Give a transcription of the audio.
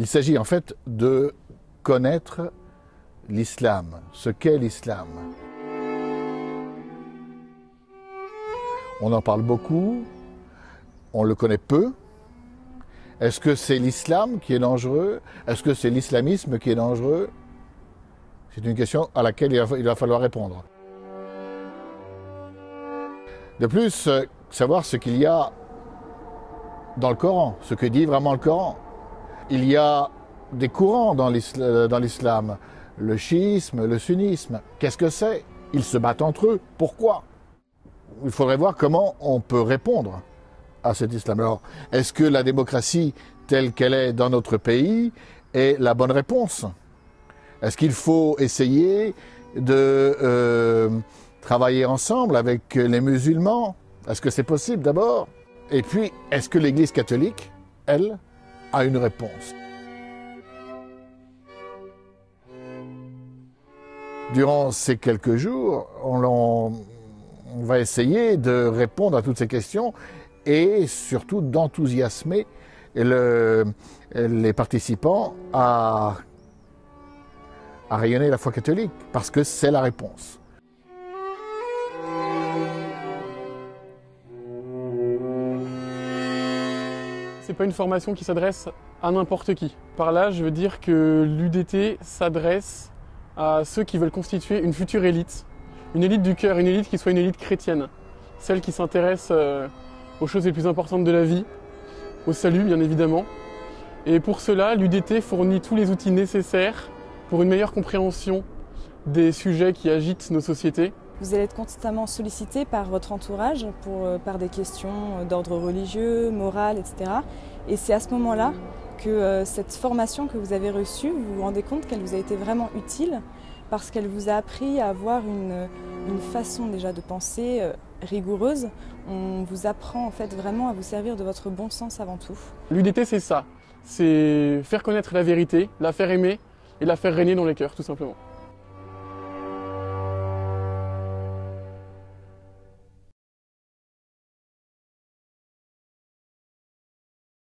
Il s'agit en fait de connaître l'islam, ce qu'est l'islam. On en parle beaucoup, on le connaît peu. Est-ce que c'est l'islam qui est dangereux? Est-ce que c'est l'islamisme qui est dangereux? C'est une question à laquelle il va falloir répondre. De plus, savoir ce qu'il y a dans le Coran, ce que dit vraiment le Coran. Il y a des courants dans l'islam, le chiisme, le sunnisme. Qu'est-ce que c'est? Ils se battent entre eux. Pourquoi? Il faudrait voir comment on peut répondre à cet islam. Alors, est-ce que la démocratie telle qu'elle est dans notre pays est la bonne réponse? Est-ce qu'il faut essayer de travailler ensemble avec les musulmans? Est-ce que c'est possible d'abord? Et puis, est-ce que l'Église catholique, elle, a une réponse? Durant ces quelques jours, on va essayer de répondre à toutes ces questions et surtout d'enthousiasmer les participants à rayonner la foi catholique, parce que c'est la réponse. C'est pas une formation qui s'adresse à n'importe qui. Par là, je veux dire que l'UDT s'adresse à ceux qui veulent constituer une future élite. Une élite du cœur, une élite qui soit une élite chrétienne. Celle qui s'intéresse aux choses les plus importantes de la vie, au salut bien évidemment. Et pour cela, l'UDT fournit tous les outils nécessaires pour une meilleure compréhension des sujets qui agitent nos sociétés. Vous allez être constamment sollicité par votre entourage par des questions d'ordre religieux, moral, etc. Et c'est à ce moment-là que cette formation que vous avez reçue, vous vous rendez compte qu'elle vous a été vraiment utile parce qu'elle vous a appris à avoir une façon déjà de penser rigoureuse. On vous apprend en fait vraiment à vous servir de votre bon sens avant tout. L'UDT c'est ça, c'est faire connaître la vérité, la faire aimer et la faire régner dans les cœurs tout simplement.